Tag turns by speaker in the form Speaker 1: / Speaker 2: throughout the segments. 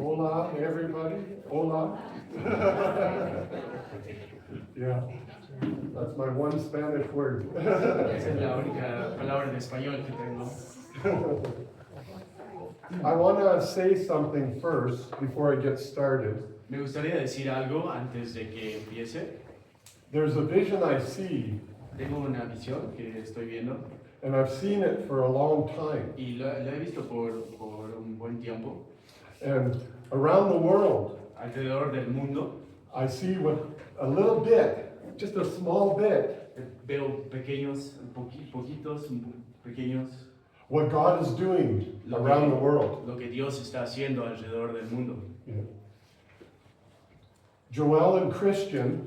Speaker 1: Hola, everybody. Hola. Yeah, that's my one Spanish word.
Speaker 2: Esa es la única palabra en español que tengo.
Speaker 1: I want to say something first before I get started.
Speaker 2: Me gustaría decir algo antes de que empiece.
Speaker 1: There's a vision I see,
Speaker 2: Tengo una visión que estoy viendo
Speaker 1: and I've seen it for a long time.
Speaker 2: y la he visto por un buen tiempo.
Speaker 1: And around the world,
Speaker 2: Alrededor del mundo
Speaker 1: I see what a little bit, just a small bit,
Speaker 2: veo pequeños, pequeños,
Speaker 1: what God is doing around the world.
Speaker 2: lo que Dios está haciendo alrededor del mundo.
Speaker 1: Yeah. Joel and Christian,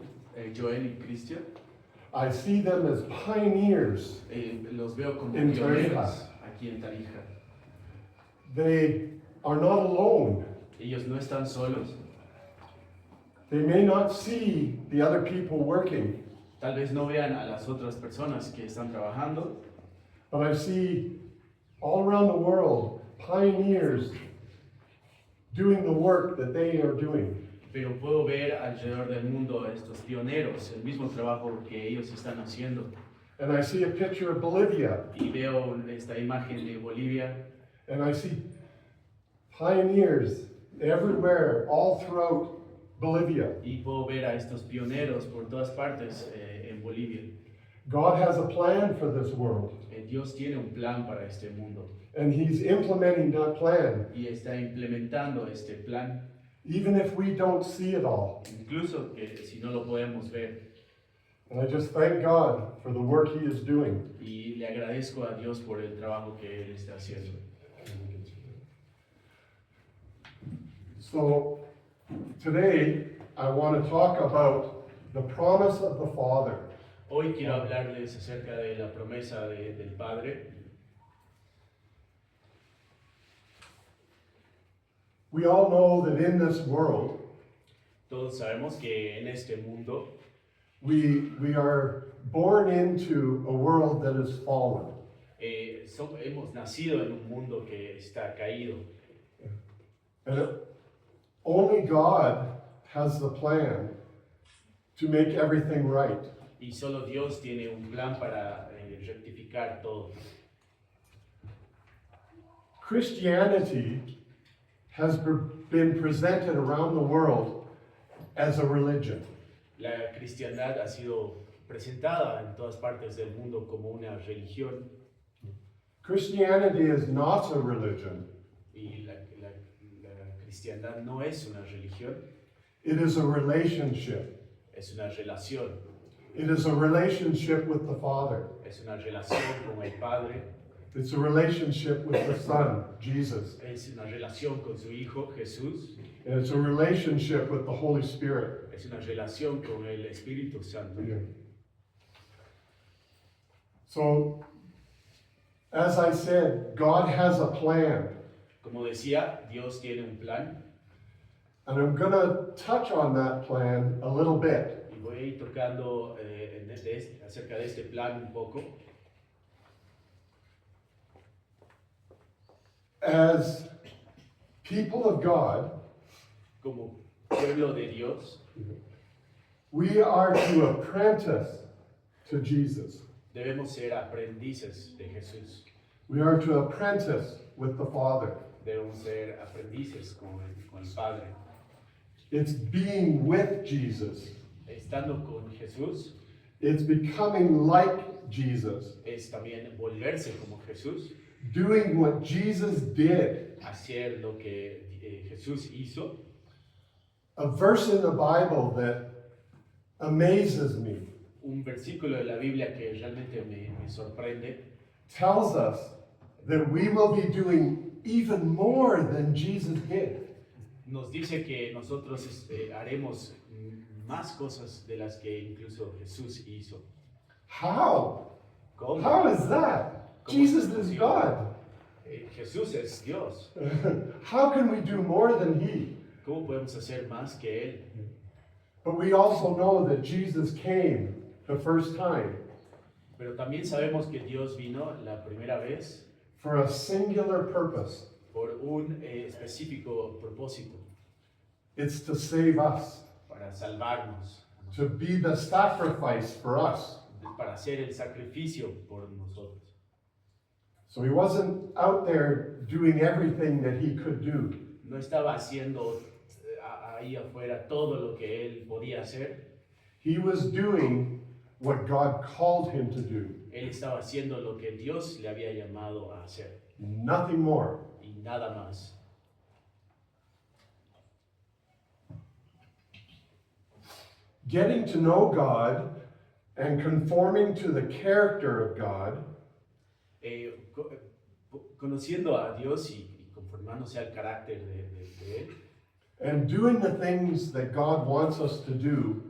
Speaker 2: Joel y Cristian,
Speaker 1: I see them as pioneers.
Speaker 2: los veo como
Speaker 1: En
Speaker 2: pioneros
Speaker 1: Tarija.
Speaker 2: aquí en Tarija.
Speaker 1: They are not alone.
Speaker 2: Ellos no están solos.
Speaker 1: They may not see the other people working,
Speaker 2: Tal vez no vean a las otras personas que están trabajando,
Speaker 1: but I see all around the world pioneers doing the work that they are doing.
Speaker 2: pero puedo ver alrededor del mundo a estos pioneros, el mismo trabajo que ellos están haciendo.
Speaker 1: And I see a picture of Bolivia,
Speaker 2: Y veo esta imagen de Bolivia
Speaker 1: and I see pioneers everywhere, all throughout Bolivia.
Speaker 2: y puedo ver a estos pioneros por todas partes en Bolivia.
Speaker 1: God has a plan for this world,
Speaker 2: Dios tiene un plan para este mundo
Speaker 1: and He's implementing that plan,
Speaker 2: y está implementando este plan,
Speaker 1: even if we don't see it all.
Speaker 2: incluso que si no lo podemos ver.
Speaker 1: And I just thank God for the work He is doing.
Speaker 2: Y le agradezco a Dios por el trabajo que Él está haciendo.
Speaker 1: So today I want to talk about the promise of the Father.
Speaker 2: Hoy quiero hablarles acerca de la promesa del Padre.
Speaker 1: We all know that in this world
Speaker 2: Todos sabemos que en este mundo
Speaker 1: we are born into a world that is fallen.
Speaker 2: hemos nacido en un mundo que está caído.
Speaker 1: And only God has the plan to make everything right.
Speaker 2: Y solo Dios tiene un plan para rectificar todo.
Speaker 1: Christianity has been presented around the world as a religion.
Speaker 2: La cristiandad ha sido presentada en todas partes del mundo como una religión
Speaker 1: Christianity is not a religion.
Speaker 2: y la cristiandad no es una religión,
Speaker 1: It is a relationship.
Speaker 2: es una relación.
Speaker 1: It is a relationship with the Father.
Speaker 2: Es una relación con el Padre,
Speaker 1: It's a relationship with the Son, Jesus.
Speaker 2: es una relación con su Hijo Jesús,
Speaker 1: And it's a relationship with the Holy Spirit.
Speaker 2: es una relación con el Espíritu Santo.
Speaker 1: So, as I said, God has a plan.
Speaker 2: Como decía, Dios tiene un plan
Speaker 1: And I'm going to touch on that plan a little bit.
Speaker 2: y voy a ir tocando acerca de este plan un poco.
Speaker 1: As people of God,
Speaker 2: Como pueblo de Dios,
Speaker 1: we are to apprentice to Jesus.
Speaker 2: debemos ser aprendices de Jesús.
Speaker 1: We are to apprentice with the Father.
Speaker 2: Debemos ser aprendices con el Padre.
Speaker 1: It's being with Jesus.
Speaker 2: Estando con Jesús
Speaker 1: It's becoming like Jesus.
Speaker 2: es también volverse como Jesús,
Speaker 1: Doing what Jesus did.
Speaker 2: hacer lo que Jesús hizo.
Speaker 1: A verse in the Bible that amazes me
Speaker 2: Un versículo de la Biblia que realmente me sorprende
Speaker 1: tells us that we will be doing even more than Jesus did.
Speaker 2: nos dice que nosotros haremos más cosas de las que incluso Jesús hizo.
Speaker 1: How?
Speaker 2: ¿Cómo?
Speaker 1: How is that?
Speaker 2: ¿Cómo
Speaker 1: Jesus
Speaker 2: es
Speaker 1: is
Speaker 2: posible?
Speaker 1: God.
Speaker 2: Jesús es Dios.
Speaker 1: How can we do more than He?
Speaker 2: ¿Cómo podemos hacer más que Él?
Speaker 1: But we also know that Jesus came the first time
Speaker 2: Pero también sabemos que Dios vino la primera vez
Speaker 1: for a singular purpose.
Speaker 2: por un específico propósito,
Speaker 1: It's to save us,
Speaker 2: para salvarnos,
Speaker 1: to be the sacrifice for us.
Speaker 2: para hacer el sacrificio por nosotros.
Speaker 1: So he wasn't out there doing everything that he could do.
Speaker 2: No estaba haciendo ahí afuera todo lo que él podía hacer.
Speaker 1: He was doing what God called him to do,
Speaker 2: Él estaba haciendo lo que Dios le había llamado a hacer
Speaker 1: nothing more.
Speaker 2: y nada más.
Speaker 1: Getting to know God and conforming to the character of God
Speaker 2: Conociendo a Dios y conformándose al carácter de Él
Speaker 1: and doing the things that God wants us to do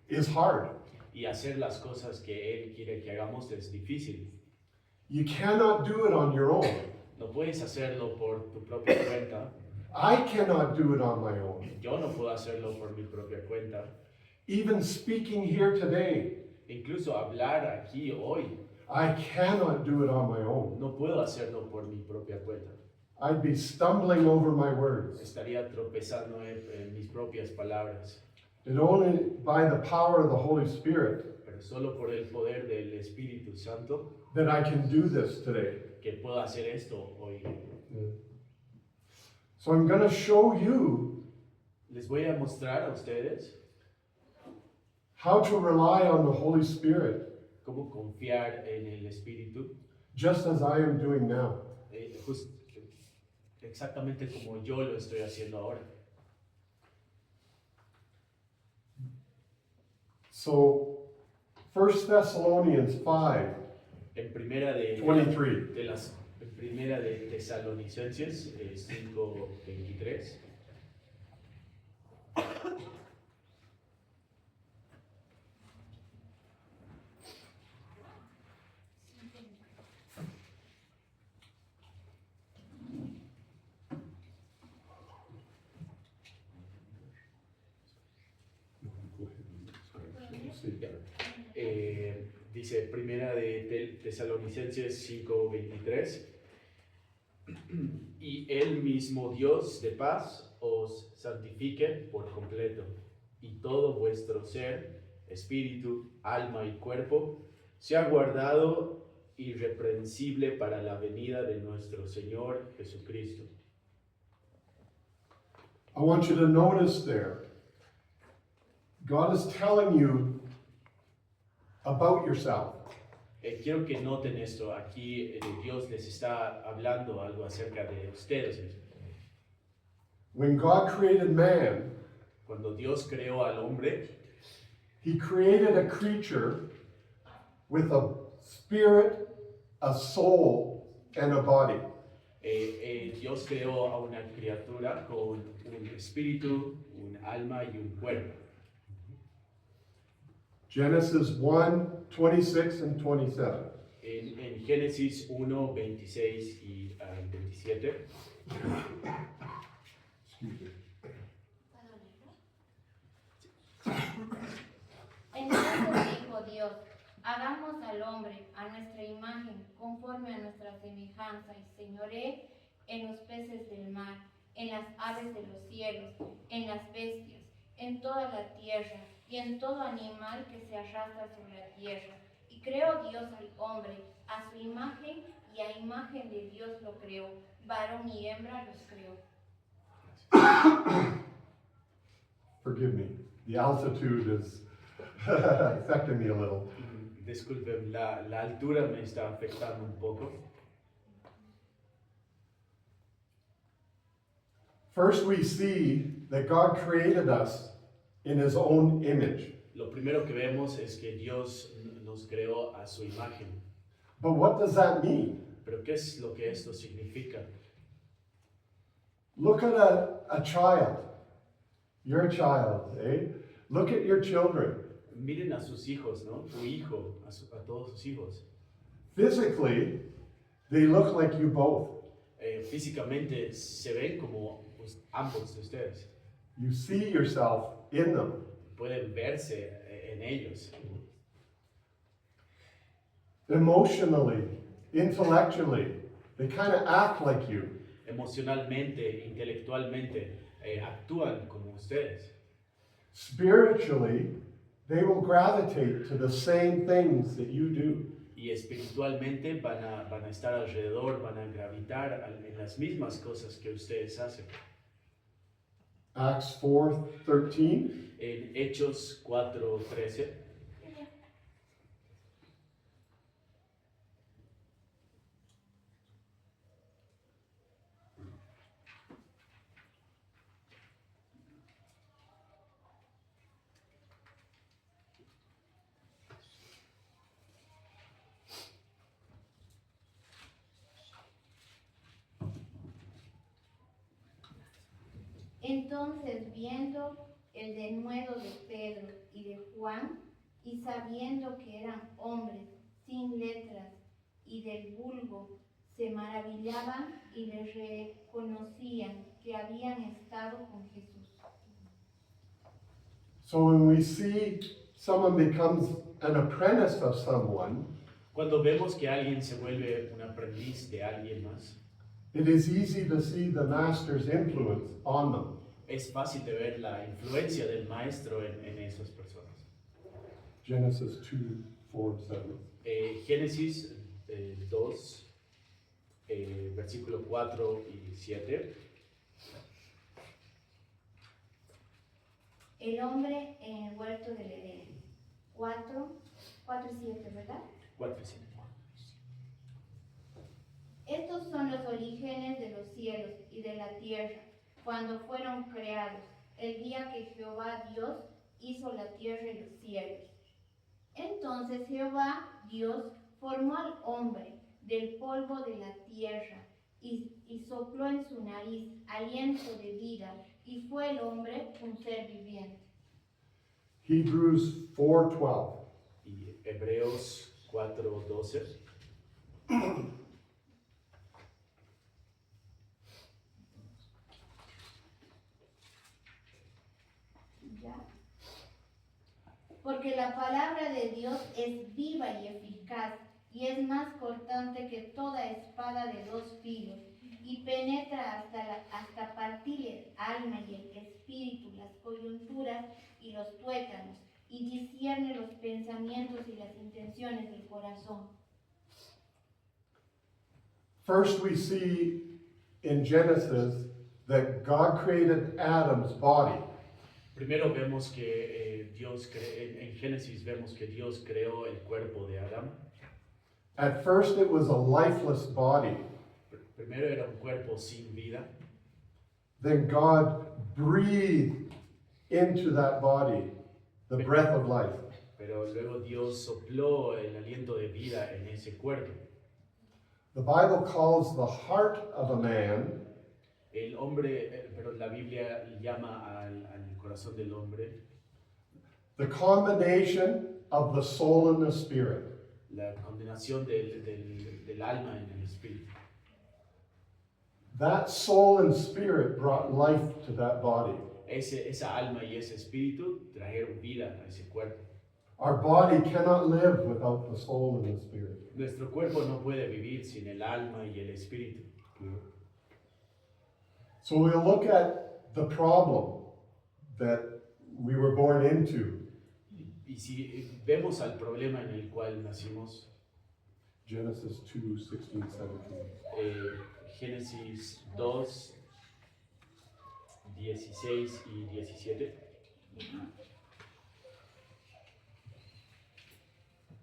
Speaker 1: is hard.
Speaker 2: y hacer las cosas que Él quiere que hagamos es difícil.
Speaker 1: You cannot do it on your own.
Speaker 2: No puedes hacerlo por tu propia cuenta.
Speaker 1: I cannot do it on my own.
Speaker 2: Yo no puedo hacerlo por mi propia cuenta.
Speaker 1: Even speaking here today,
Speaker 2: Incluso hablar aquí hoy,
Speaker 1: I cannot do it on my own.
Speaker 2: no puedo hacerlo por mi propia cuenta.
Speaker 1: I'd be stumbling over my words.
Speaker 2: Estaría tropezando en mis propias palabras.
Speaker 1: And only by the power of the Holy Spirit
Speaker 2: Pero solo por el poder del Espíritu Santo
Speaker 1: that I can do this today.
Speaker 2: que puedo hacer esto hoy.
Speaker 1: So I'm going to show you
Speaker 2: Les voy a mostrar a ustedes
Speaker 1: how to rely on the Holy Spirit,
Speaker 2: cómo confiar en el Espíritu,
Speaker 1: just as I am doing now.
Speaker 2: Exactamente como yo lo estoy haciendo ahora.
Speaker 1: So 1 Thessalonians 5,
Speaker 2: En primera de
Speaker 1: 23.
Speaker 2: en primera de Tesalonicenses 5:23. Dice primera de Tesalonicenses 5:23, y el mismo Dios de paz os santifique por completo, y todo vuestro ser, espíritu, alma y cuerpo, sea guardado irreprensible para la venida de nuestro Señor Jesucristo.
Speaker 1: I want you to notice there, God is telling you about yourself.
Speaker 2: Quiero que noten esto, aquí Dios les está hablando algo acerca de ustedes.
Speaker 1: When God created man,
Speaker 2: Cuando Dios creó al hombre,
Speaker 1: He created a creature with a spirit, a soul, and a body.
Speaker 2: Dios creó a una criatura con un espíritu, un alma y un cuerpo.
Speaker 1: Genesis 1, 26 and 27.
Speaker 2: En Génesis 1, 26 y 27.
Speaker 1: Excuse me.
Speaker 3: Entonces dijo Dios, hagamos al hombre a nuestra imagen, conforme a nuestra semejanza, y señoree en los peces del mar, en las aves de los cielos, en las bestias, en toda la tierra, y en todo animal que se arrastra sobre la tierra. Y creó Dios al hombre, a su imagen, y a imagen de Dios lo creó, varón y hembra los creó.
Speaker 1: Forgive me. The altitude is affecting me a little.
Speaker 2: Disculpen, la altura me está afectando un poco.
Speaker 1: First, we see that God created us in His own image.
Speaker 2: Lo primero que vemos es que Dios nos creó a su imagen.
Speaker 1: But what does that mean?
Speaker 2: Pero ¿qué es lo que esto significa?
Speaker 1: Look at a child. You're a child, eh? Look at your children.
Speaker 2: Miren a sus hijos, ¿no? Tu hijo, a todos sus hijos.
Speaker 1: Physically, they look like you both.
Speaker 2: Físicamente se ven como ambos de ustedes.
Speaker 1: You see yourself in them.
Speaker 2: Pueden verse en ellos.
Speaker 1: Emotionally, intellectually, they kind of act like you.
Speaker 2: emocionalmente, intelectualmente, actúan como ustedes.
Speaker 1: Spiritually, they will gravitate to the same things that you do.
Speaker 2: Y espiritualmente van a estar alrededor, van a gravitar en las mismas cosas que ustedes hacen.
Speaker 1: Acts 4:13.
Speaker 2: En Hechos 4:13.
Speaker 3: Entonces, viendo el denuedo de Pedro y de Juan, y sabiendo que eran hombres sin letras y del vulgo, se maravillaban y les reconocían que habían estado con Jesús.
Speaker 1: So when we see someone becomes an apprentice of someone,
Speaker 2: Cuando vemos que alguien se vuelve un aprendiz de alguien más,
Speaker 1: it is easy to see the master's influence on them.
Speaker 2: es fácil de ver la influencia del maestro en esas personas.
Speaker 1: Genesis 2:4-7.
Speaker 2: Génesis 2, versículo 4 y 7.
Speaker 3: El hombre en el huerto del Edén. 4 y 7, ¿verdad?
Speaker 2: 4 y 7.
Speaker 3: Estos son los orígenes de los cielos y de la tierra, cuando fueron creados, el día que Jehová Dios hizo la tierra y los cielos. Entonces Jehová Dios formó al hombre del polvo de la tierra y sopló en su nariz aliento de vida, y fue el hombre un ser viviente.
Speaker 1: Hebrews 4:12.
Speaker 2: Y Hebreos 4:12.
Speaker 3: ¿Ya? Porque la palabra de Dios es viva y eficaz, y es más cortante que toda espada de dos filos, y penetra hasta partir el alma y el espíritu, las coyunturas y los tuétanos, y discierne los pensamientos y las intenciones del corazón.
Speaker 1: First, we see in Genesis that God created Adam's body.
Speaker 2: Primero vemos que en Génesis vemos que Dios creó el cuerpo de Adán.
Speaker 1: At first, it was a lifeless body.
Speaker 2: Primero era un cuerpo sin vida.
Speaker 1: Then God breathed into that body the breath of life.
Speaker 2: Pero luego Dios sopló el aliento de vida en ese cuerpo.
Speaker 1: The Bible calls the heart of a man
Speaker 2: El hombre, pero la Biblia llama al corazón del hombre
Speaker 1: the combination of the soul and the spirit.
Speaker 2: la condenación del alma en el espíritu.
Speaker 1: That soul and spirit brought life to that body.
Speaker 2: Esa alma y ese espíritu trajeron vida a ese cuerpo.
Speaker 1: Our body cannot live without the soul and the spirit.
Speaker 2: Nuestro cuerpo no puede vivir sin el alma y el espíritu.
Speaker 1: So we'll look at the problem that we were born into.
Speaker 2: Y si vemos al problema en el cual nacimos,
Speaker 1: Genesis 2:16-17.
Speaker 2: Génesis 2, 16 y 17.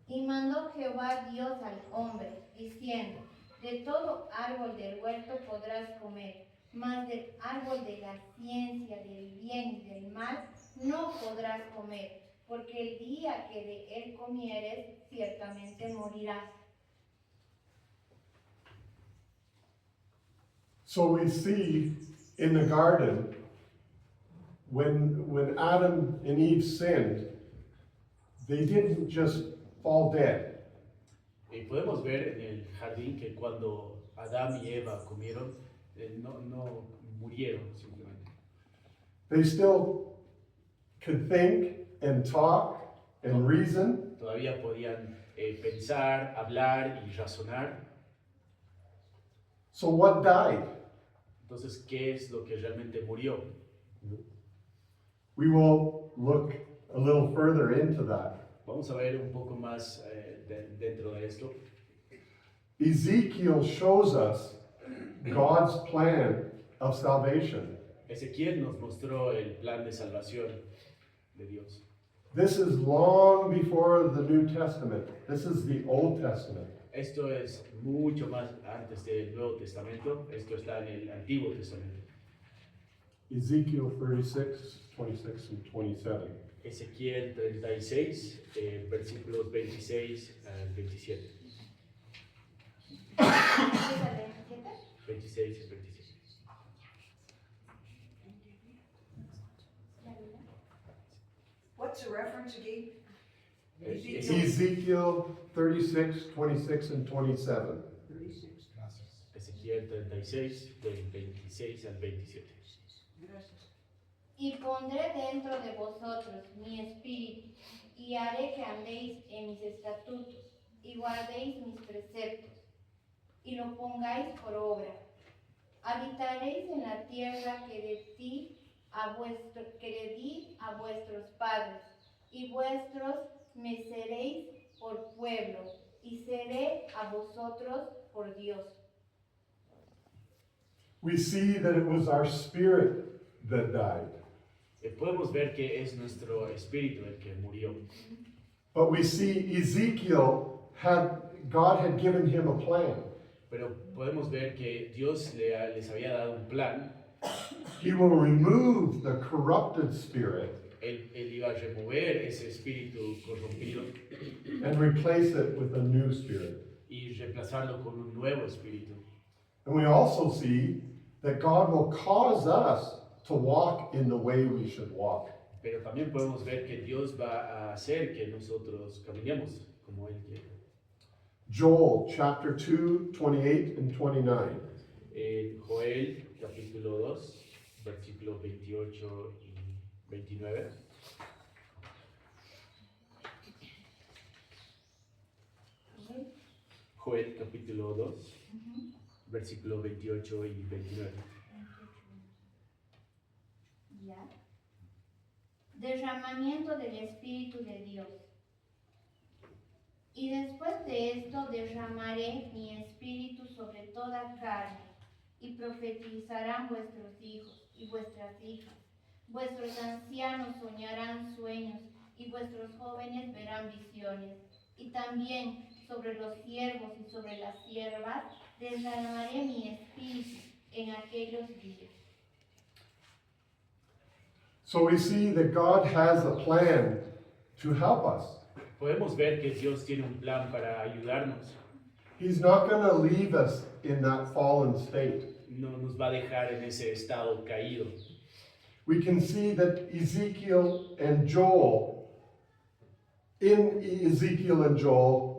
Speaker 3: Y mandó Jehová Dios al hombre, diciendo: de todo árbol del huerto podrás comer, mas del árbol de la ciencia del bien y del mal no podrás comer, porque el día que de él comieres, ciertamente morirás.
Speaker 1: So we see in the garden, when Adam and Eve sinned, they didn't just fall dead.
Speaker 2: Y podemos ver en el jardín que cuando Adán y Eva comieron, no murieron simplemente.
Speaker 1: They still could think and talk and reason.
Speaker 2: Todavía podían pensar, hablar y razonar.
Speaker 1: So what died?
Speaker 2: Entonces, ¿qué es lo que realmente murió?
Speaker 1: We will look a little further into that.
Speaker 2: Vamos a ver un poco más dentro de esto.
Speaker 1: Ezekiel shows us God's plan of salvation.
Speaker 2: Ezequiel nos mostró el plan de salvación de Dios.
Speaker 1: This is long before the New Testament. This is the Old Testament.
Speaker 2: Esto es mucho más antes del Nuevo Testamento. Esto está en el Antiguo Testamento.
Speaker 1: Ezekiel 36, 26, and 27.
Speaker 2: Ezequiel 36, versículos 26 al 27.
Speaker 3: ¿Empieza el 27?
Speaker 2: 26 y 27.
Speaker 4: What's the reference again?
Speaker 1: Ezekiel 36, 26, and 27.
Speaker 4: 36.
Speaker 2: Ezequiel 36, del 26 al 27.
Speaker 4: Gracias.
Speaker 3: Y pondré dentro de vosotros mi espíritu, y haré que andéis en mis estatutos, y guardéis mis preceptos, y lo pongáis por obra. Habitaréis en la tierra que le di a vuestros padres, y vuestros me seréis por pueblo, y seré a vosotros por Dios.
Speaker 1: We see that it was our spirit that died.
Speaker 2: Podemos ver que es nuestro espíritu el que murió.
Speaker 1: But we see God had given him a plan.
Speaker 2: Pero podemos ver que Dios les había dado un plan.
Speaker 1: He will remove the corrupted spirit
Speaker 2: Él iba a remover ese espíritu corrompido
Speaker 1: and replace it with a new spirit.
Speaker 2: y reemplazarlo con un nuevo espíritu.
Speaker 1: And we also see that God will cause us to walk in the way we should walk.
Speaker 2: Pero también podemos ver que Dios va a hacer que nosotros caminemos como Él quiere.
Speaker 1: Joel chapter 2, 28 and 29.
Speaker 2: En Joel capítulo 2, versículos 28 y 29. Joel capítulo 2, versículos 28 y 29.
Speaker 3: ¿Ya? Derramamiento del Espíritu de Dios. Y después de esto derramaré mi espíritu sobre toda carne, y profetizarán vuestros hijos y vuestras hijas. Vuestros ancianos soñarán sueños, y vuestros jóvenes verán visiones. Y también sobre los siervos y sobre las siervas derramaré mi espíritu en aquellos días.
Speaker 1: So we see that God has a plan to help us.
Speaker 2: Podemos ver que Dios tiene un plan para ayudarnos.
Speaker 1: He's not going to leave us in that fallen state.
Speaker 2: No nos va a dejar en ese estado caído.
Speaker 1: We can see that in Ezekiel and Joel,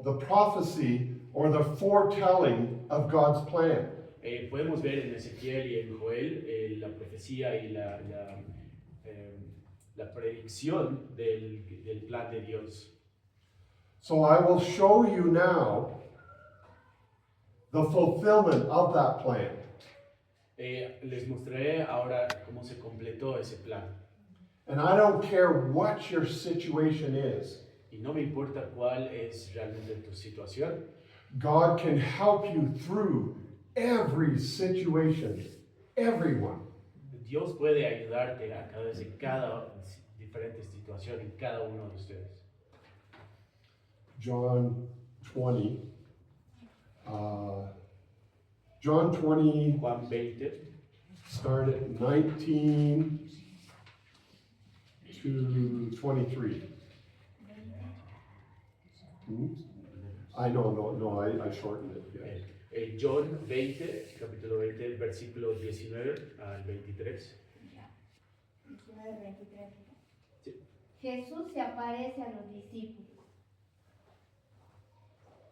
Speaker 1: the prophecy or the foretelling of God's plan.
Speaker 2: Podemos ver en Ezequiel y en Joel la profecía y la predicción del plan de Dios.
Speaker 1: So I will show you now the fulfillment of that plan.
Speaker 2: Les mostraré ahora cómo se completó ese plan.
Speaker 1: And I don't care what your situation is.
Speaker 2: Y no me importa cuál es realmente tu situación.
Speaker 1: God can help you through every situation, everyone.
Speaker 2: Dios puede ayudarte a través de cada diferente situación en cada uno de ustedes.
Speaker 1: John 20. John 20,
Speaker 2: Juan 20,
Speaker 1: start at 19 to 23. I shortened it. Yeah.
Speaker 2: John 20, capítulo 20, versículo 19 al 23.
Speaker 3: 19-23.
Speaker 2: Sí.
Speaker 3: Jesús se aparece a los discípulos.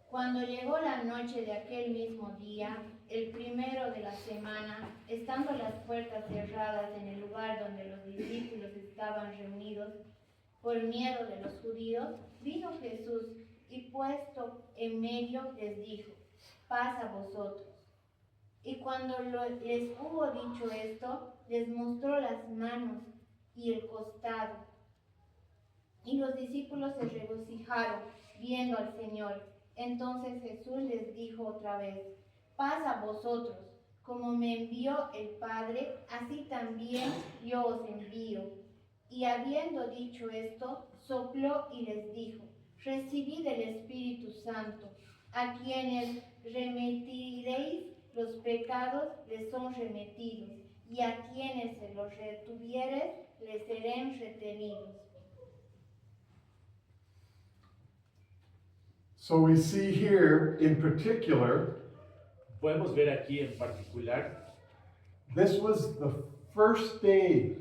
Speaker 3: Cuando llegó la noche de aquel mismo día, el primero de la semana, estando las puertas cerradas en el lugar donde los discípulos estaban reunidos, por miedo de los judíos, vino Jesús y puesto en medio les dijo: paz a vosotros. Y cuando les hubo dicho esto, les mostró las manos y el costado. Y los discípulos se regocijaron viendo al Señor. Entonces Jesús les dijo otra vez: paz a vosotros. Como me envió el Padre, así también yo os envío. Y habiendo dicho esto, sopló y les dijo: recibid el Espíritu Santo. A quienes remitiréis los pecados les son remitidos, y a quienes se los retuvieres les serán retenidos.
Speaker 1: So we see here in particular,
Speaker 2: Podemos ver aquí en particular,
Speaker 1: this was the first day,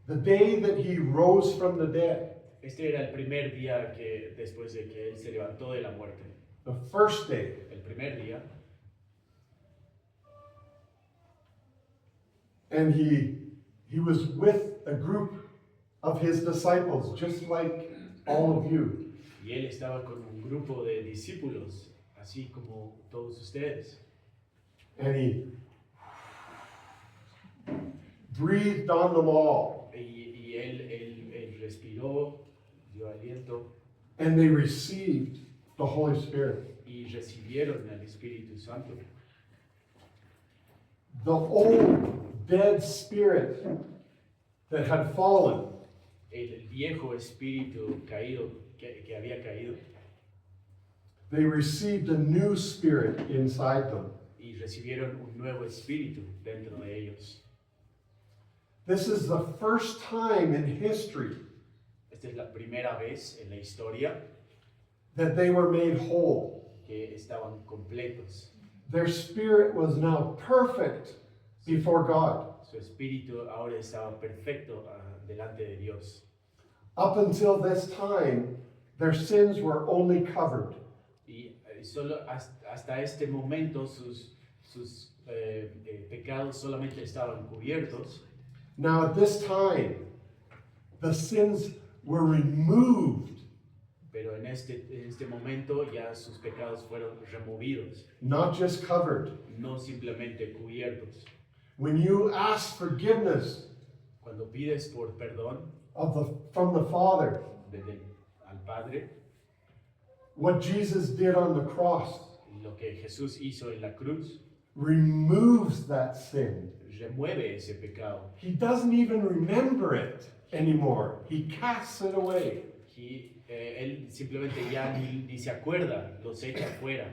Speaker 1: the day that he rose from the dead.
Speaker 2: este era el primer día que después de que él se levantó de la muerte.
Speaker 1: The first day.
Speaker 2: El primer día.
Speaker 1: And he was with a group of his disciples, just like all of you.
Speaker 2: Y él estaba con un grupo de discípulos, así como todos ustedes.
Speaker 1: And he breathed on them all.
Speaker 2: Y él respiró, dio aliento
Speaker 1: And they received the Holy Spirit.
Speaker 2: y recibieron al Espíritu Santo.
Speaker 1: The old dead spirit that had fallen
Speaker 2: El viejo espíritu caído, que había caído,
Speaker 1: they received a new spirit inside them.
Speaker 2: y recibieron un nuevo espíritu dentro de ellos.
Speaker 1: This is the first time in history
Speaker 2: Esta es la primera vez en la historia
Speaker 1: that they were made whole.
Speaker 2: que estaban completos.
Speaker 1: Their spirit was now perfect before God.
Speaker 2: Su espíritu ahora estaba perfecto delante de Dios.
Speaker 1: Up until this time, their sins were only covered.
Speaker 2: Y solo hasta este momento sus pecados solamente estaban cubiertos.
Speaker 1: Now at this time, the sins were removed,
Speaker 2: Pero en este momento ya sus pecados fueron removidos,
Speaker 1: not just covered.
Speaker 2: no simplemente cubiertos.
Speaker 1: When you ask forgiveness
Speaker 2: Cuando pides por perdón
Speaker 1: from the Father,
Speaker 2: al Padre,
Speaker 1: what Jesus did on the cross
Speaker 2: lo que Jesús hizo en la cruz
Speaker 1: removes that sin.
Speaker 2: remueve ese pecado.
Speaker 1: He doesn't even remember it anymore. He casts it away.
Speaker 2: Y él simplemente ya ni se acuerda, los echa fuera.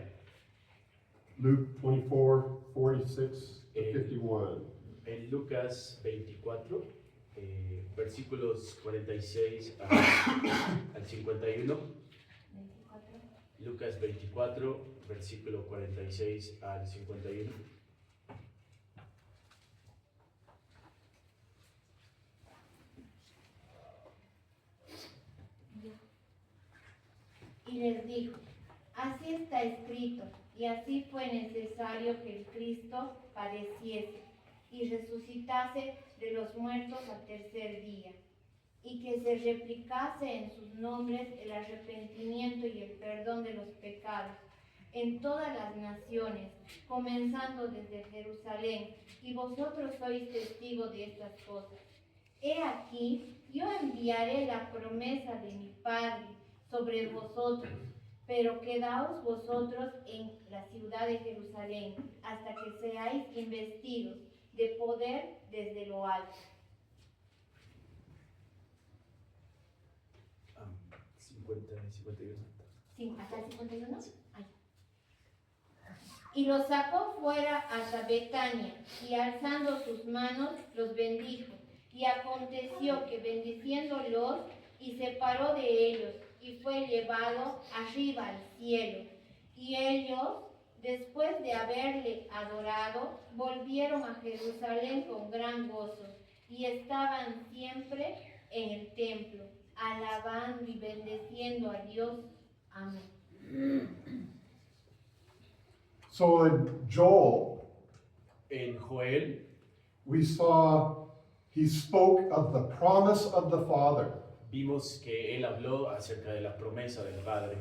Speaker 1: Luke 24, 46 to 51.
Speaker 2: En Lucas 24, versículos 46 al 51.
Speaker 3: 24.
Speaker 2: Lucas 24, versículo 46 al 51.
Speaker 3: Y les dijo: así está escrito, y así fue necesario que el Cristo padeciese y resucitase de los muertos al tercer día, y que se replicase en sus nombres el arrepentimiento y el perdón de los pecados en todas las naciones, comenzando desde Jerusalén, y vosotros sois testigos de estas cosas. He aquí, yo enviaré la promesa de mi Padre sobre vosotros, pero quedaos vosotros en la ciudad de Jerusalén hasta que seáis investidos de poder desde lo alto.
Speaker 2: 50 y 51.
Speaker 3: Sí, ¿hasta el 51? Ahí. Y los sacó fuera hasta Betania, y alzando sus manos los bendijo. Y aconteció que bendiciéndolos, y se paró de ellos, y fue llevado arriba al cielo. Y ellos, después de haberle adorado, volvieron a Jerusalén con gran gozo, y estaban siempre en el templo, alabando y bendeciendo a Dios. Amén.
Speaker 1: So in Joel,
Speaker 2: En Joel
Speaker 1: we saw he spoke of the promise of the Father.
Speaker 2: vimos que él habló acerca de la promesa del Padre.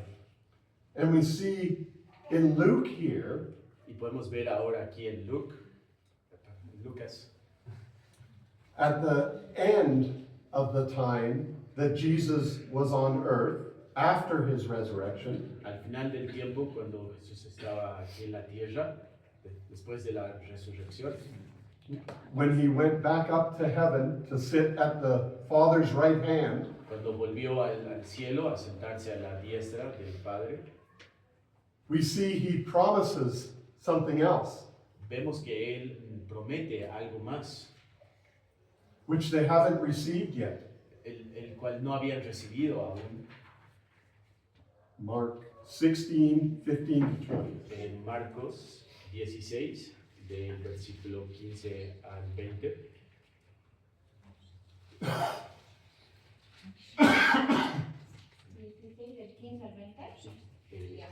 Speaker 1: And we see in Luke here
Speaker 2: Y podemos ver ahora aquí en Luke Lucas.
Speaker 1: At the end of the time that Jesus was on earth, after his resurrection,
Speaker 2: Al final del tiempo, cuando Jesús estaba aquí en la tierra, después de la resurrección,
Speaker 1: when he went back up to heaven to sit at the Father's right hand,
Speaker 2: cuando volvió al cielo a sentarse a la diestra del Padre,
Speaker 1: we see he promises something else,
Speaker 2: vemos que Él promete algo más,
Speaker 1: which they haven't received yet.
Speaker 2: el cual no habían recibido aún.
Speaker 1: Mark 16, 15 to 20.
Speaker 2: En Marcos 16, del versículo 15 al 20.
Speaker 3: 16 del 15 al 20.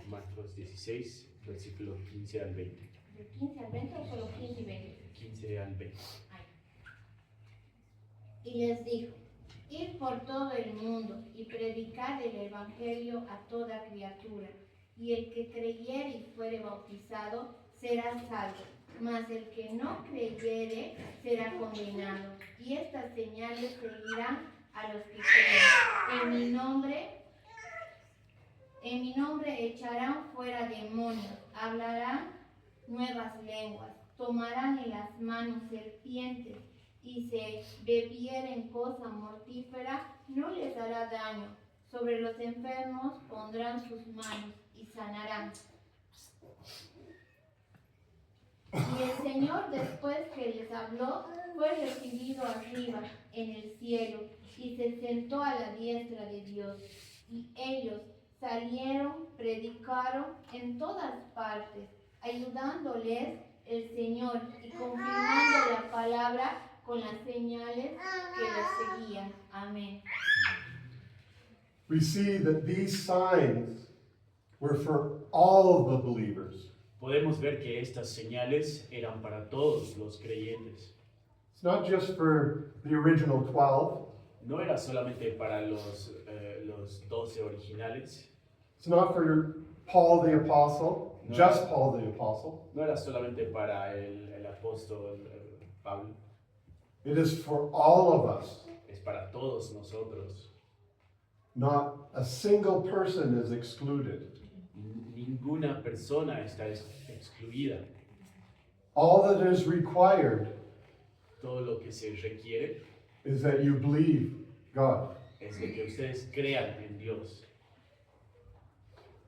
Speaker 2: Marcos 16, versículo 15 al 20.
Speaker 3: ¿Del 15 al 20 o solo 15 y 20?
Speaker 2: 15 al 20.
Speaker 3: Y les dijo, id por todo el mundo y predicad el evangelio a toda criatura, y el que creyere y fuere bautizado será salvo, mas el que no creyere será condenado. Y estas señales seguirán a los que creen. En mi nombre echarán fuera demonios, hablarán nuevas lenguas, tomarán en las manos serpientes, y se bebieren cosa mortífera, no les hará daño. Sobre los enfermos pondrán sus manos y sanarán. Y el Señor, después que les habló, fue recibido arriba en el cielo y se sentó a la diestra de Dios. Y ellos salieron, predicaron en todas partes, ayudándoles el Señor y confirmando la palabra con las señales que los seguían. Amén.
Speaker 1: We see that these signs were for all of the believers.
Speaker 2: Podemos ver que estas señales eran para todos los creyentes.
Speaker 1: It's not just for the original 12.
Speaker 2: No era solamente para los 12 originales,
Speaker 1: It's not for Paul the Apostle,
Speaker 2: No.
Speaker 1: just Paul the Apostle.
Speaker 2: no era solamente para el apóstol Pablo,
Speaker 1: It is for all of us.
Speaker 2: es para todos nosotros.
Speaker 1: Not a single person is excluded.
Speaker 2: Ninguna persona está excluida.
Speaker 1: All that is required
Speaker 2: Todo lo que se requiere
Speaker 1: is that you believe God.
Speaker 2: es de que ustedes crean en Dios.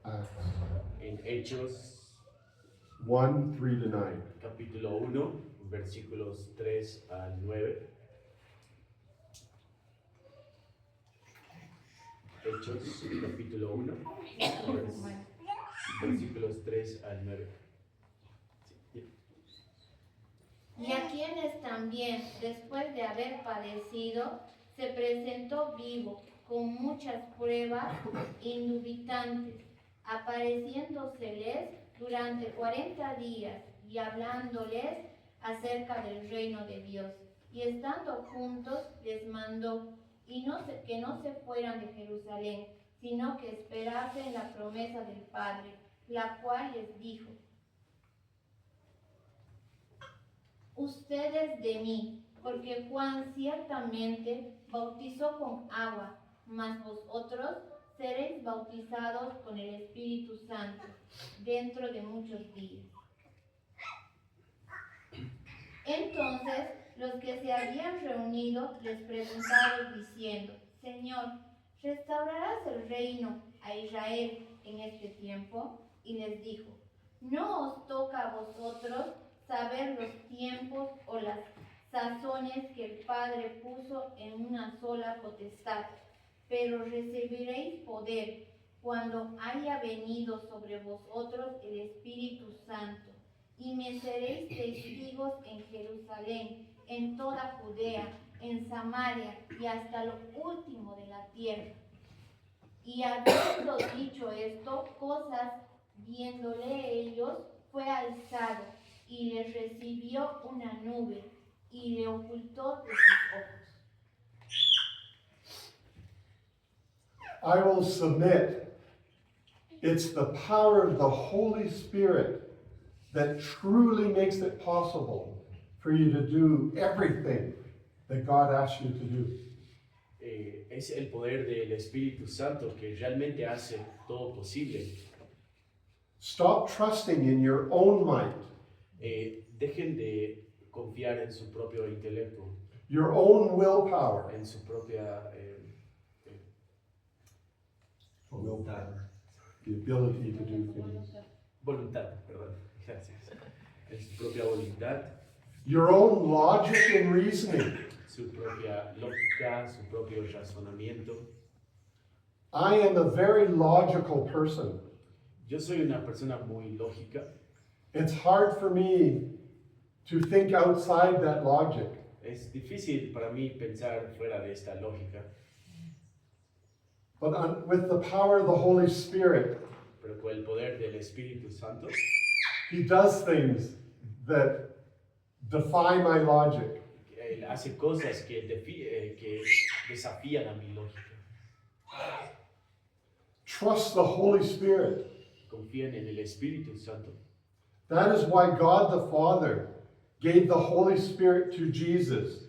Speaker 1: Acts
Speaker 2: En Hechos
Speaker 1: 1, 3 to 9.
Speaker 2: capítulo 1, versículos 3 al 9. Hechos capítulo 1, versículos 3 al 9. Sí.
Speaker 3: Y a quienes también, después de haber padecido, se presentó vivo, con muchas pruebas indubitantes, apareciéndoseles durante 40 días y hablándoles acerca del reino de Dios. Y estando juntos, les mandó que no se fueran de Jerusalén, sino que esperasen la promesa del Padre, la cual les dijo: ustedes de mí, porque Juan ciertamente bautizó con agua, mas vosotros seréis bautizados con el Espíritu Santo dentro de muchos días. Entonces los que se habían reunido les preguntaron diciendo: Señor, ¿restaurarás el reino a Israel en este tiempo? Y les dijo: no os toca a vosotros saber los tiempos o las sazones que el Padre puso en una sola potestad, pero recibiréis poder cuando haya venido sobre vosotros el Espíritu Santo, y me seréis testigos en Jerusalén, en toda Judea, en Samaria y hasta lo último de la tierra. Y habiendo dicho esto, cosas, viéndole ellos, fue alzado, y les recibió una nube, y le ocultó de sus ojos.
Speaker 1: I will submit. It's the power of the Holy Spirit that truly makes it possible for you to do everything that God asks you to do.
Speaker 2: Es el poder del Espíritu Santo que realmente hace todo posible.
Speaker 1: Stop trusting in your own might,
Speaker 2: Dejen de confiar en su propio intelecto,
Speaker 1: your own willpower.
Speaker 2: en su propia
Speaker 1: Willpower. The ability to do things.
Speaker 2: voluntad, perdón, gracias, en su propia voluntad,
Speaker 1: Your own logic and reasoning.
Speaker 2: su propia lógica, su propio razonamiento.
Speaker 1: I am a very logical person.
Speaker 2: Yo soy una persona muy lógica.
Speaker 1: It's hard for me to think outside that logic.
Speaker 2: Es difícil para mí pensar fuera de esta lógica,
Speaker 1: But with the power of the Holy Spirit,
Speaker 2: pero con el poder del Espíritu Santo,
Speaker 1: He does things that defy my logic.
Speaker 2: Él hace cosas que desafían a mi lógica.
Speaker 1: Trust the Holy Spirit.
Speaker 2: Confían en el Espíritu Santo.
Speaker 1: That is why God the Father gave the Holy Spirit to Jesus,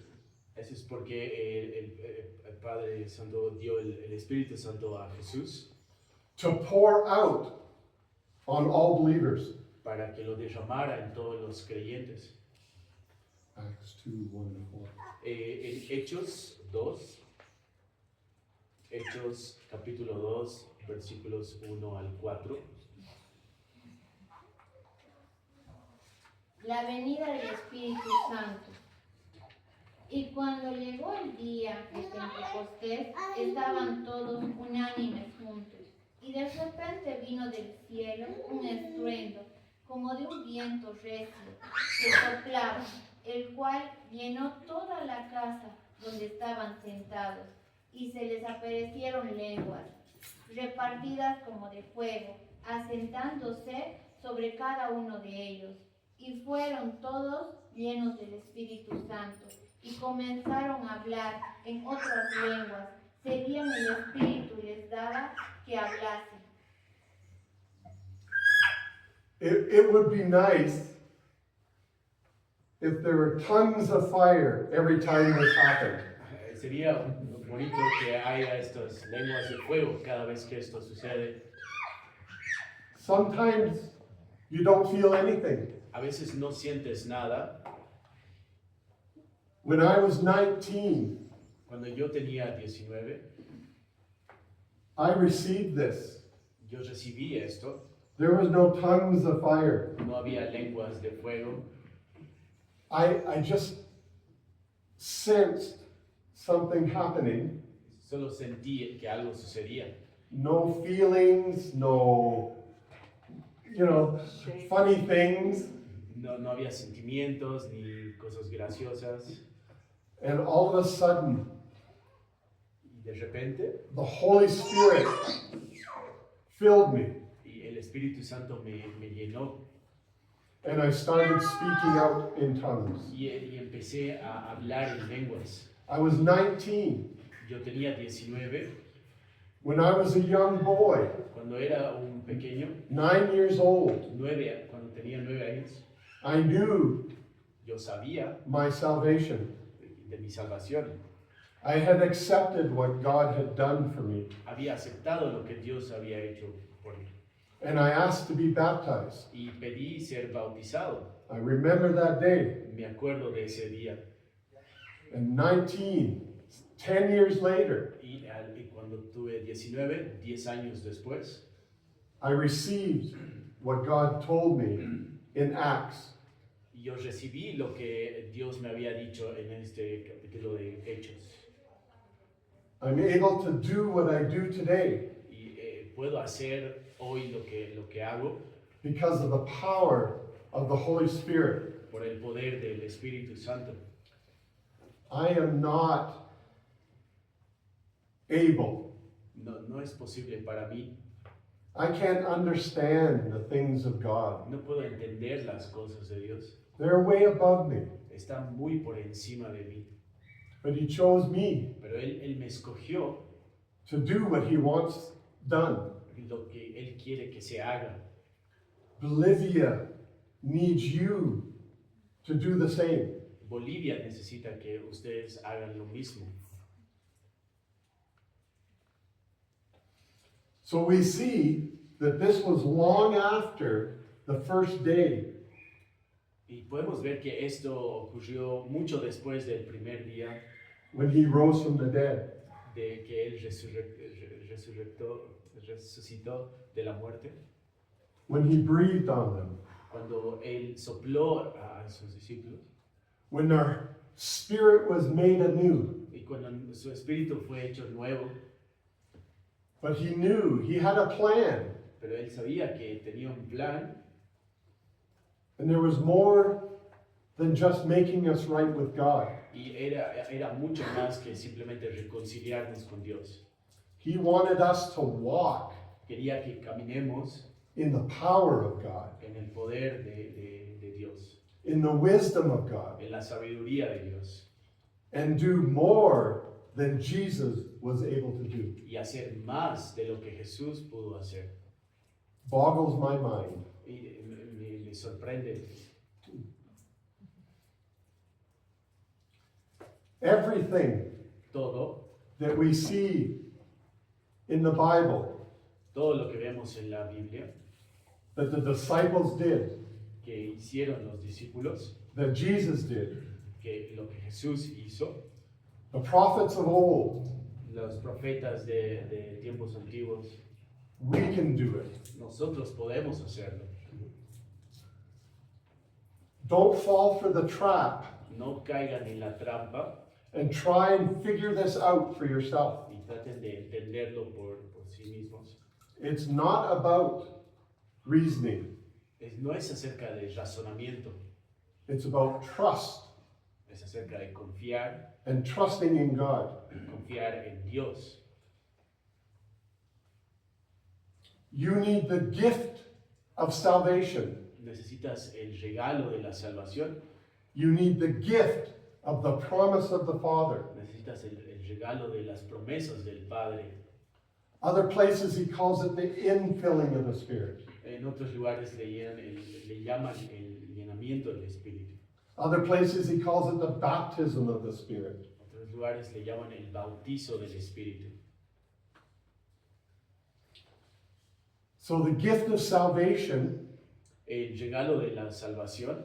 Speaker 2: Eso es porque el Padre Santo dio el Espíritu Santo a Jesús
Speaker 1: to pour out on all believers.
Speaker 2: para que lo derramara en todos los creyentes.
Speaker 1: Acts 2, 1 to 4.
Speaker 2: En Hechos 2, Hechos capítulo 2, versículos 1 al 4.
Speaker 3: La venida del Espíritu Santo. Y cuando llegó el día de Pentecostés, estaban todos unánimes juntos. Y de repente vino del cielo un estruendo, como de un viento recio, que soplaba, el cual llenó toda la casa donde estaban sentados. Y se les aparecieron lenguas, repartidas como de fuego, asentándose sobre cada uno de ellos. Y fueron todos llenos del Espíritu Santo, y comenzaron a hablar en otras lenguas, según el Espíritu les daba que hablasen.
Speaker 1: It would be nice if there were tongues of fire every time this happened.
Speaker 2: Sería bonito que haya estas lenguas de fuego cada vez que esto sucede.
Speaker 1: Sometimes you don't feel anything.
Speaker 2: A veces no sientes nada.
Speaker 1: When I was 19,
Speaker 2: Cuando yo tenía 19,
Speaker 1: I received this.
Speaker 2: yo recibí esto.
Speaker 1: There was no tongues of fire.
Speaker 2: No había lenguas de fuego.
Speaker 1: I just sensed something happening.
Speaker 2: Solo sentí que algo sucedía.
Speaker 1: No feelings, no, funny things.
Speaker 2: No había sentimientos ni cosas graciosas.
Speaker 1: And all of a sudden,
Speaker 2: Y de repente,
Speaker 1: the Holy Spirit filled me.
Speaker 2: y el Espíritu Santo me llenó
Speaker 1: And I started speaking out in tongues.
Speaker 2: y empecé a hablar en lenguas.
Speaker 1: I was 19.
Speaker 2: Yo tenía 19
Speaker 1: When I was a young boy,
Speaker 2: cuando era un pequeño,
Speaker 1: 9 years old,
Speaker 2: cuando tenía 9 años,
Speaker 1: I knew
Speaker 2: yo sabía
Speaker 1: my salvation.
Speaker 2: de mi salvación.
Speaker 1: I had accepted what God had done for me.
Speaker 2: Había aceptado lo que Dios había hecho por mí.
Speaker 1: And I asked to be baptized.
Speaker 2: Y pedí ser bautizado.
Speaker 1: I remember that day.
Speaker 2: Me acuerdo de ese día.
Speaker 1: And 10 years later,
Speaker 2: Y cuando tuve 19, 10 años después,
Speaker 1: I received what God told me in Acts.
Speaker 2: yo recibí lo que Dios me había dicho en este capítulo de Hechos.
Speaker 1: I'm able to do what I do today
Speaker 2: Y puedo hacer hoy lo que hago
Speaker 1: because of the power of the Holy Spirit.
Speaker 2: por el poder del Espíritu Santo.
Speaker 1: I am not able.
Speaker 2: No es posible para mí.
Speaker 1: I can't understand the things of God.
Speaker 2: No puedo entender las cosas de Dios.
Speaker 1: They're way above me.
Speaker 2: Está muy por encima de mí.
Speaker 1: But He chose me
Speaker 2: Pero Él me escogió
Speaker 1: to do what He wants done.
Speaker 2: lo que Él quiere que se haga.
Speaker 1: Bolivia needs you to do the same.
Speaker 2: Bolivia necesita que ustedes hagan lo mismo.
Speaker 1: So we see that this was long after the first day.
Speaker 2: Y podemos ver que esto ocurrió mucho después del primer día
Speaker 1: When he rose from the dead.
Speaker 2: de que él resucitó de la muerte,
Speaker 1: When he breathed on them.
Speaker 2: cuando él sopló a sus discípulos
Speaker 1: When their spirit was made anew.
Speaker 2: y cuando su espíritu fue hecho nuevo,
Speaker 1: But he knew he had a plan.
Speaker 2: pero él sabía que tenía un plan
Speaker 1: And there was more than just making us right with God.
Speaker 2: y era mucho más que simplemente reconciliarnos con Dios.
Speaker 1: He wanted us to walk
Speaker 2: Quería que caminemos
Speaker 1: in the power of God,
Speaker 2: en el poder de Dios,
Speaker 1: in the wisdom of God,
Speaker 2: en la sabiduría de Dios
Speaker 1: and do more than Jesus was able to do.
Speaker 2: y hacer más de lo que Jesús pudo hacer.
Speaker 1: Boggles my mind.
Speaker 2: Y me sorprende.
Speaker 1: Everything
Speaker 2: Todo
Speaker 1: that we see in the Bible
Speaker 2: lo que vemos en la Biblia
Speaker 1: that the disciples did,
Speaker 2: que hicieron los discípulos,
Speaker 1: that Jesus did,
Speaker 2: que lo que Jesús hizo,
Speaker 1: the prophets of old,
Speaker 2: los profetas de tiempos antiguos,
Speaker 1: we can do it.
Speaker 2: nosotros podemos hacerlo.
Speaker 1: Don't fall for the trap
Speaker 2: No caigan en la trampa
Speaker 1: and try and figure this out for yourself.
Speaker 2: y traten de entenderlo por sí mismos.
Speaker 1: It's not about reasoning.
Speaker 2: No es acerca de razonamiento,
Speaker 1: It's about trust
Speaker 2: es acerca de confiar
Speaker 1: and trusting in God.
Speaker 2: en Dios.
Speaker 1: You need the gift of salvation.
Speaker 2: Necesitas el regalo de la salvación,
Speaker 1: You need the gift of the promise of the Father.
Speaker 2: necesitas el regalo de las promesas del Padre.
Speaker 1: Other places he calls it the infilling of the Spirit.
Speaker 2: En otros lugares le llaman el llenamiento del Espíritu.
Speaker 1: Other places he calls it the baptism of the Spirit.
Speaker 2: En otros lugares le llaman el bautizo del Espíritu.
Speaker 1: So the gift of salvation
Speaker 2: El regalo de la salvación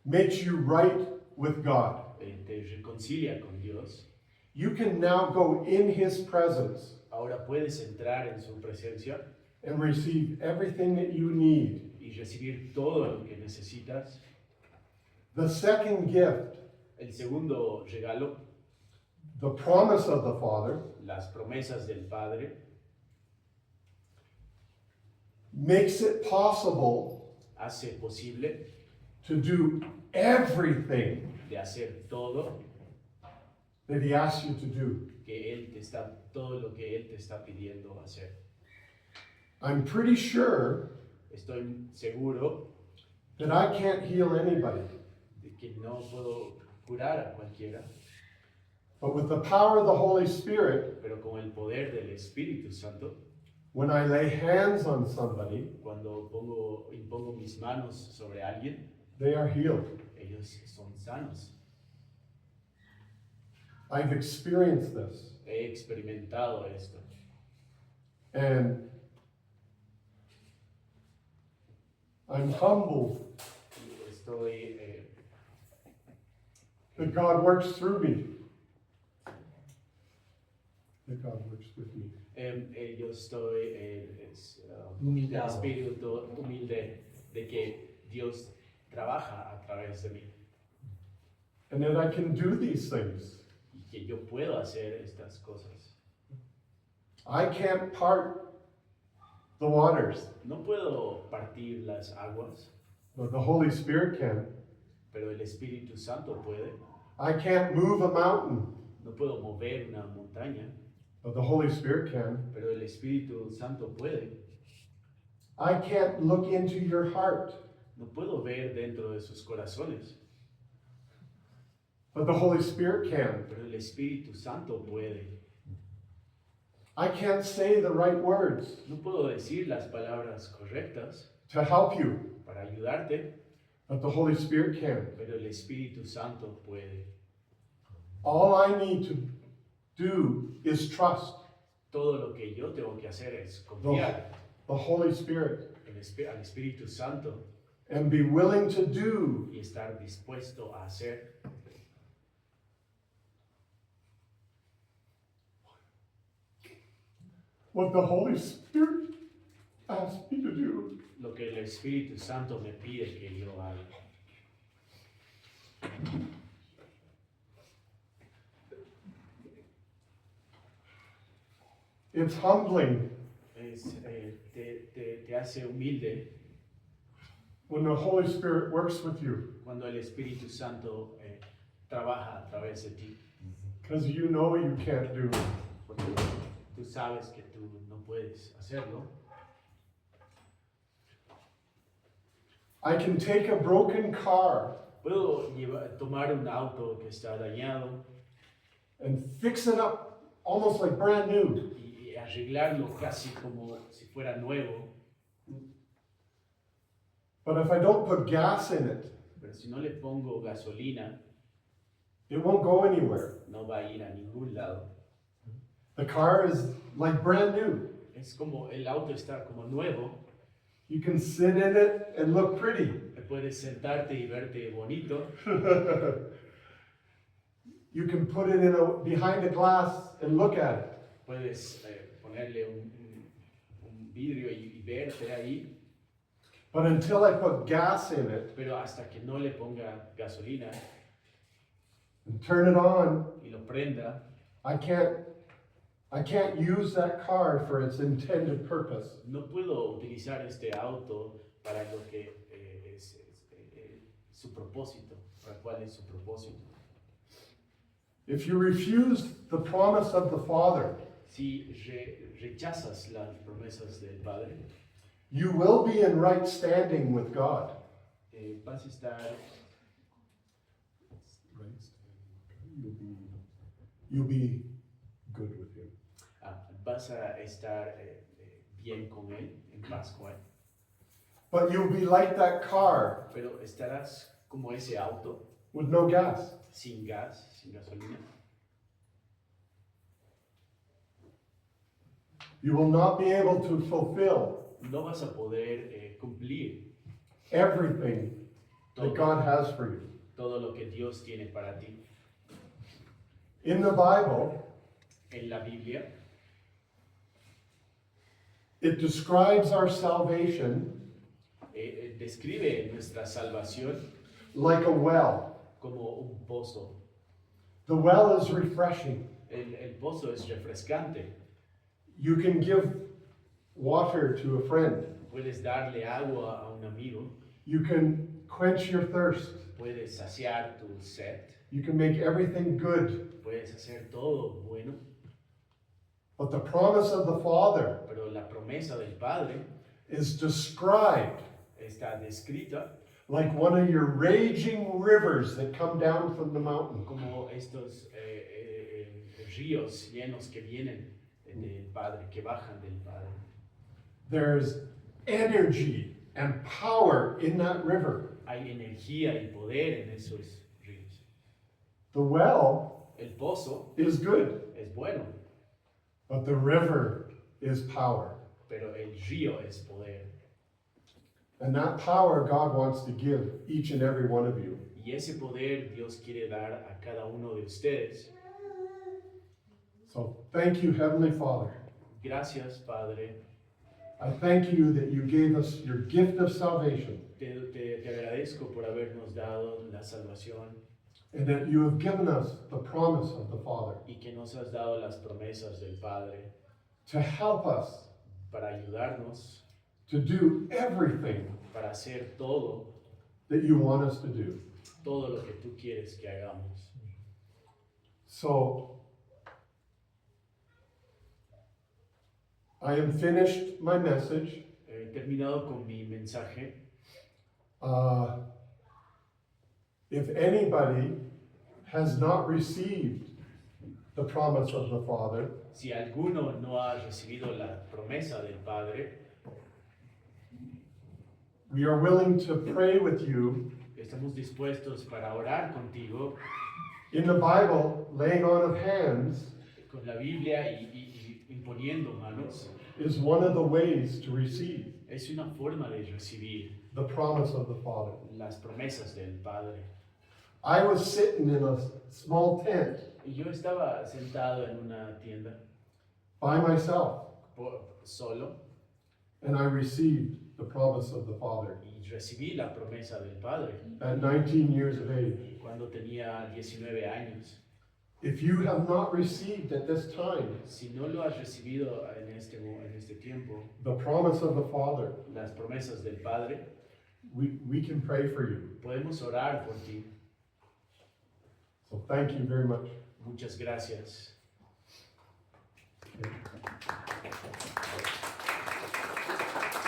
Speaker 1: makes you right with God.
Speaker 2: te reconcilia con Dios.
Speaker 1: You can now go in his presence
Speaker 2: Ahora puedes entrar en su presencia
Speaker 1: and receive everything that you need.
Speaker 2: y recibir todo lo que necesitas.
Speaker 1: The second gift,
Speaker 2: El segundo regalo,
Speaker 1: the promise of the Father,
Speaker 2: las promesas del Padre,
Speaker 1: makes it possible
Speaker 2: hace posible
Speaker 1: to do everything
Speaker 2: de hacer todo
Speaker 1: that he asks you to do.
Speaker 2: todo lo que Él te está pidiendo hacer.
Speaker 1: I'm pretty sure
Speaker 2: Estoy seguro
Speaker 1: that I can't heal anybody,
Speaker 2: de que no puedo curar a cualquiera,
Speaker 1: but with the power of the Holy Spirit,
Speaker 2: pero con el poder del Espíritu Santo,
Speaker 1: when I lay hands on somebody,
Speaker 2: cuando impongo mis manos sobre alguien,
Speaker 1: they are healed.
Speaker 2: ellos son sanos.
Speaker 1: I've experienced this.
Speaker 2: He experimentado esto.
Speaker 1: And I'm humbled
Speaker 2: Estoy
Speaker 1: that God works through me. That God works with me.
Speaker 2: yo estoy
Speaker 5: Humillado.
Speaker 2: espíritu humilde de que Dios trabaja a través de mí
Speaker 1: And that I can do these things.
Speaker 2: y que yo puedo hacer estas cosas.
Speaker 1: I can't part the waters,
Speaker 2: No puedo partir las aguas,
Speaker 1: but the Holy Spirit can.
Speaker 2: pero el Espíritu Santo puede.
Speaker 1: I can't move a mountain,
Speaker 2: No puedo mover una montaña,
Speaker 1: but the Holy Spirit can.
Speaker 2: pero el Espíritu Santo puede.
Speaker 1: I can't look into your heart,
Speaker 2: No puedo ver dentro de sus corazones,
Speaker 1: but the Holy Spirit can.
Speaker 2: pero el Espíritu Santo puede.
Speaker 1: I can't say the right words
Speaker 2: No puedo decir las palabras correctas
Speaker 1: to help you,
Speaker 2: para ayudarte,
Speaker 1: but the Holy Spirit can.
Speaker 2: pero el Espíritu Santo puede.
Speaker 1: All I need to do is trust
Speaker 2: Todo lo que yo tengo que hacer es confiar
Speaker 1: the Holy Spirit
Speaker 2: al Espíritu Santo
Speaker 1: and be willing to do
Speaker 2: y estar dispuesto a hacer
Speaker 1: what the Holy Spirit asks me to do.
Speaker 2: lo que el Espíritu Santo me pide que yo haga.
Speaker 1: It's humbling
Speaker 2: Te hace humilde
Speaker 1: when the Holy Spirit works with you,
Speaker 2: cuando el Espíritu Santo trabaja a través de ti,
Speaker 1: because you know you can't do it.
Speaker 2: porque tú sabes que tú no puedes hacerlo.
Speaker 1: I can take a broken car
Speaker 2: Puedo tomar un auto que está dañado
Speaker 1: and fix it up almost like brand new.
Speaker 2: y arreglarlo casi como si fuera nuevo,
Speaker 1: But if I don't put gas in it,
Speaker 2: pero si no le pongo gasolina,
Speaker 1: it won't go anywhere.
Speaker 2: no va a ir a ningún lado.
Speaker 1: The car is like brand new.
Speaker 2: Es como el auto está como nuevo,
Speaker 1: You can sit in it and look pretty.
Speaker 2: puedes sentarte y verte bonito,
Speaker 1: You can put it behind a glass and look at it.
Speaker 2: puedes ponerle un vidrio y verte ahí,
Speaker 1: But until I put gas in it
Speaker 2: pero hasta que no le ponga gasolina
Speaker 1: and turn it on,
Speaker 2: y lo prenda,
Speaker 1: I can't use that car for its intended purpose.
Speaker 2: no puedo utilizar este auto para lo que es su propósito, para cuál es su propósito.
Speaker 1: If you refuse the promise of the Father,
Speaker 2: Si rechazas las promesas del Padre,
Speaker 1: you will be in right standing with God.
Speaker 2: vas a estar,
Speaker 1: You'll be good with Him.
Speaker 2: vas a estar bien con Él, en paz con Él.
Speaker 1: But you'll be like that car
Speaker 2: Pero estarás como ese auto,
Speaker 1: with no gas.
Speaker 2: sin gas, sin gasolina.
Speaker 1: You will not be able to fulfill
Speaker 2: No vas a poder cumplir
Speaker 1: everything that God has for you.
Speaker 2: todo lo que Dios tiene para ti.
Speaker 1: In the Bible,
Speaker 2: En la Biblia
Speaker 1: it describes our salvation
Speaker 2: describe nuestra salvación
Speaker 1: like a well.
Speaker 2: como un pozo.
Speaker 1: The well is refreshing.
Speaker 2: El pozo es refrescante.
Speaker 1: You can give water to a friend.
Speaker 2: Puedes darle agua a un amigo,
Speaker 1: You can quench your thirst.
Speaker 2: puedes saciar tu sed,
Speaker 1: You can make everything good.
Speaker 2: puedes hacer todo bueno,
Speaker 1: But the promise of the Father
Speaker 2: pero la promesa del Padre
Speaker 1: is described
Speaker 2: está descrita
Speaker 1: like one of your raging rivers that come down from the mountain.
Speaker 2: como estos ríos llenos que vienen del Padre, que bajan del Padre.
Speaker 1: There's energy and power in that river.
Speaker 2: Hay energía y poder en esos ríos.
Speaker 1: The well
Speaker 2: El pozo
Speaker 1: is good,
Speaker 2: es bueno,
Speaker 1: but the river is power.
Speaker 2: pero el río es poder.
Speaker 1: And that power God wants to give each and every one of you.
Speaker 2: Y ese poder Dios quiere dar a cada uno de ustedes.
Speaker 1: So thank you, Heavenly Father.
Speaker 2: Gracias, Padre.
Speaker 1: I thank you that you gave us your gift of salvation
Speaker 2: Te agradezco por habernos dado la salvación
Speaker 1: and that you have given us the promise of the Father
Speaker 2: y que nos has dado las promesas del Padre
Speaker 1: to help us
Speaker 2: para ayudarnos,
Speaker 1: to do everything
Speaker 2: para hacer todo,
Speaker 1: that you want us to do.
Speaker 2: todo lo que tú quieres que hagamos.
Speaker 1: So I am finished my message.
Speaker 2: He terminado con mi mensaje.
Speaker 1: If anybody has not received the promise of the Father,
Speaker 2: Si alguno no ha recibido la promesa del Padre,
Speaker 1: We are willing to pray with you.
Speaker 2: Estamos dispuestos para orar contigo
Speaker 1: In the Bible, laying on of hands
Speaker 2: con la Biblia y imponiendo manos.
Speaker 1: is one of the ways to receive
Speaker 2: Es una forma de recibir
Speaker 1: the promise of the Father.
Speaker 2: las promesas del Padre.
Speaker 1: I was sitting in a small tent
Speaker 2: Y yo estaba sentado en una tienda
Speaker 1: by myself,
Speaker 2: solo
Speaker 1: and I received the promise of the Father
Speaker 2: y recibí la promesa del Padre
Speaker 1: at 19 years of age.
Speaker 2: cuando tenía 19 años.
Speaker 1: If you have not received at this time
Speaker 2: Si no lo has recibido en este tiempo,
Speaker 1: the promise of the Father,
Speaker 2: las promesas del Padre,
Speaker 1: we can pray for you.
Speaker 2: podemos orar por ti.
Speaker 1: So thank you very much.
Speaker 2: Muchas gracias.
Speaker 1: Okay.